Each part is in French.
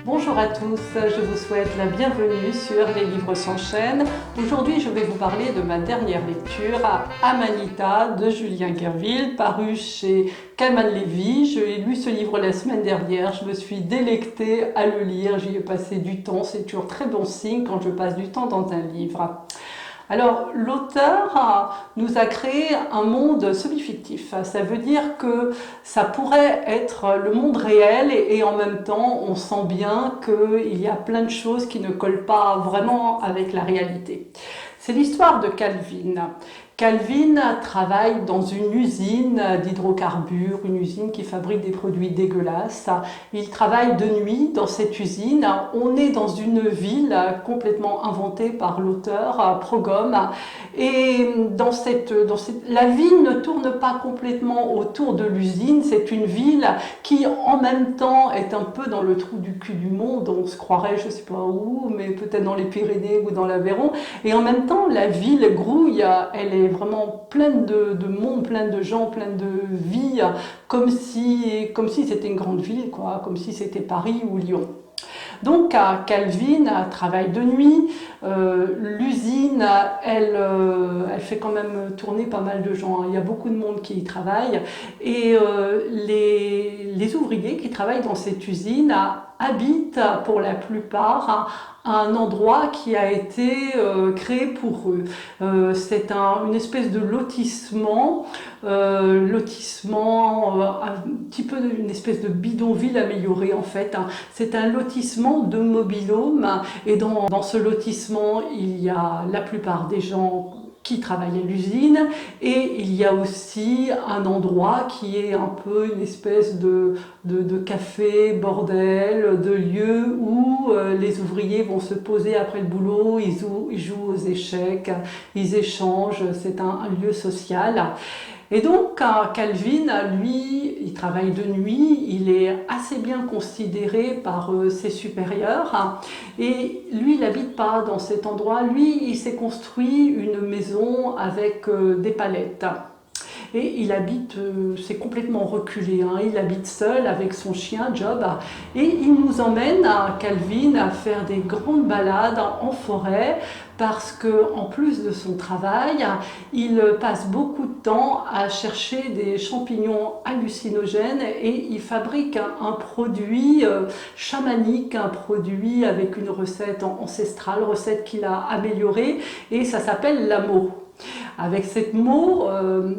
Bonjour à tous, je vous souhaite la bienvenue sur Les Livres s'enchaînent. Aujourd'hui, je vais vous parler de ma dernière lecture, Amanita de Julien Guerville, paru chez Calman Lévy. J'ai lu ce livre la semaine dernière, je me suis délectée à le lire, j'y ai passé du temps, c'est toujours très bon signe quand je passe du temps dans un livre. Alors, l'auteur nous a créé un monde semi-fictif. Ça veut dire que ça pourrait être le monde réel et en même temps, on sent bien qu'il y a plein de choses qui ne collent pas vraiment avec la réalité. C'est l'histoire de Calvin. Calvin travaille dans une usine d'hydrocarbures, une usine qui fabrique des produits dégueulasses. Il travaille de nuit dans cette usine. On est dans une ville complètement inventée par l'auteur, Progom. Et la ville ne tourne pas complètement autour de l'usine. C'est une ville qui, en même temps, est un peu dans le trou du cul du monde. On se croirait, je ne sais pas où, mais peut-être dans les Pyrénées ou dans l'Aveyron. Et en même temps, la ville grouille. Elle est vraiment pleine de monde, pleine de gens, pleine de vie, comme si c'était une grande ville, quoi, comme si c'était Paris ou Lyon. Donc Calvin travaille de nuit, l'usine elle fait quand même tourner pas mal de gens, il y a beaucoup de monde qui y travaille et les ouvriers qui travaillent dans cette usine habitent pour la plupart à un endroit qui a été créé pour eux. C'est une espèce de lotissement, un petit peu une espèce de bidonville amélioré en fait. C'est un lotissement de mobil-home et dans ce lotissement il y a la plupart des gens qui travaillent à l'usine et il y a aussi un endroit qui est un peu une espèce de café, bordel, de lieu où les ouvriers vont se poser après le boulot, ils jouent aux échecs, ils échangent, c'est un lieu social. Et donc Calvin, lui, il travaille de nuit, il est assez bien considéré par ses supérieurs et lui, il n'habite pas dans cet endroit, lui, il s'est construit une maison avec des palettes. Et il habite, c'est complètement reculé, hein. Il habite seul avec son chien Job et il nous emmène à Calvin à faire des grandes balades en forêt parce que en plus de son travail, il passe beaucoup de temps à chercher des champignons hallucinogènes et il fabrique un produit chamanique, un produit avec une recette ancestrale, recette qu'il a améliorée et ça s'appelle l'amour. Avec cette mot,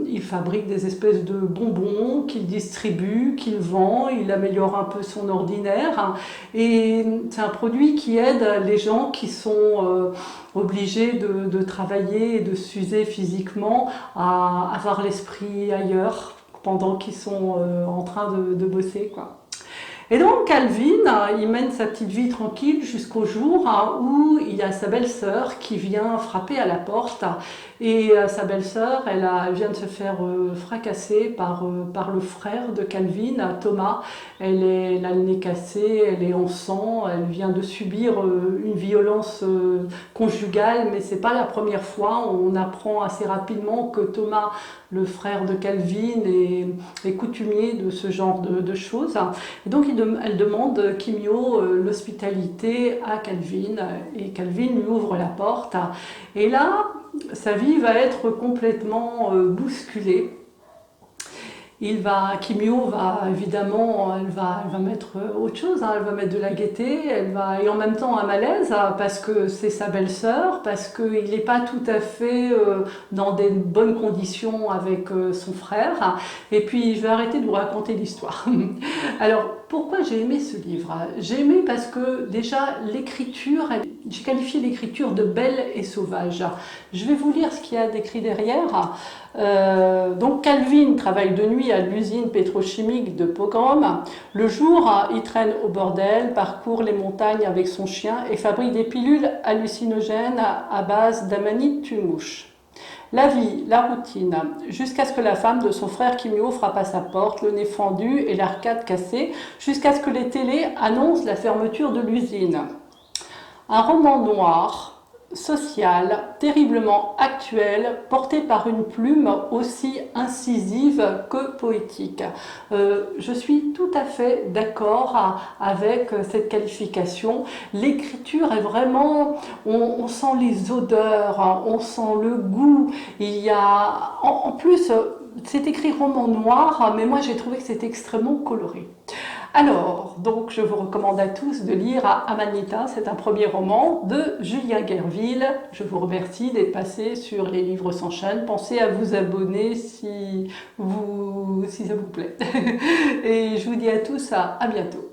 il fabrique des espèces de bonbons qu'il distribue, qu'il vend, il améliore un peu son ordinaire. Et c'est un produit qui aide les gens qui sont obligés de travailler et de s'user physiquement à avoir l'esprit ailleurs pendant qu'ils sont en train de bosser, quoi. Et donc Calvin, il mène sa petite vie tranquille jusqu'au jour où il y a sa belle-sœur qui vient frapper à la porte. Et sa belle-sœur, elle vient de se faire fracasser par le frère de Calvin, Thomas. Elle a le nez cassé, elle est en sang, elle vient de subir une violence conjugale, mais c'est pas la première fois. On apprend assez rapidement que Thomas, le frère de Calvin, est coutumier de ce genre de choses. Et donc elle demande Kimio l'hospitalité à Calvin et Calvin lui ouvre la porte. Et là, sa vie va être complètement bousculée. Kimio va évidemment, elle va mettre autre chose, hein, elle va mettre de la gaieté, et en même temps un malaise parce que c'est sa belle-sœur, parce qu'il n'est pas tout à fait dans des bonnes conditions avec son frère. Et puis je vais arrêter de vous raconter l'histoire. Alors pourquoi j'ai aimé ce livre? J'ai aimé parce que déjà l'écriture, j'ai qualifié l'écriture de belle et sauvage. Je vais vous lire ce qu'il y a d'écrit derrière. Donc Calvin travaille de nuit à l'usine pétrochimique de Pogrom. Le jour, il traîne au bordel, parcourt les montagnes avec son chien et fabrique des pilules hallucinogènes à base d'amanite tue-mouche. La vie, la routine, jusqu'à ce que la femme de son frère Kimio frappe à sa porte, le nez fendu et l'arcade cassée, jusqu'à ce que les télés annoncent la fermeture de l'usine. Un roman noir, social, terriblement actuel, porté par une plume aussi incisive que poétique. Je suis tout à fait d'accord avec cette qualification. L'écriture est vraiment, on sent les odeurs, on sent le goût. Il y a, en plus, c'est écrit roman noir, mais moi j'ai trouvé que c'était extrêmement coloré. Alors, donc je vous recommande à tous de lire Amanita, c'est un premier roman de Julien Guerville. Je vous remercie d'être passé sur Les Livres s'enchaînent. Pensez à vous abonner si ça vous plaît. Et je vous dis à tous à bientôt.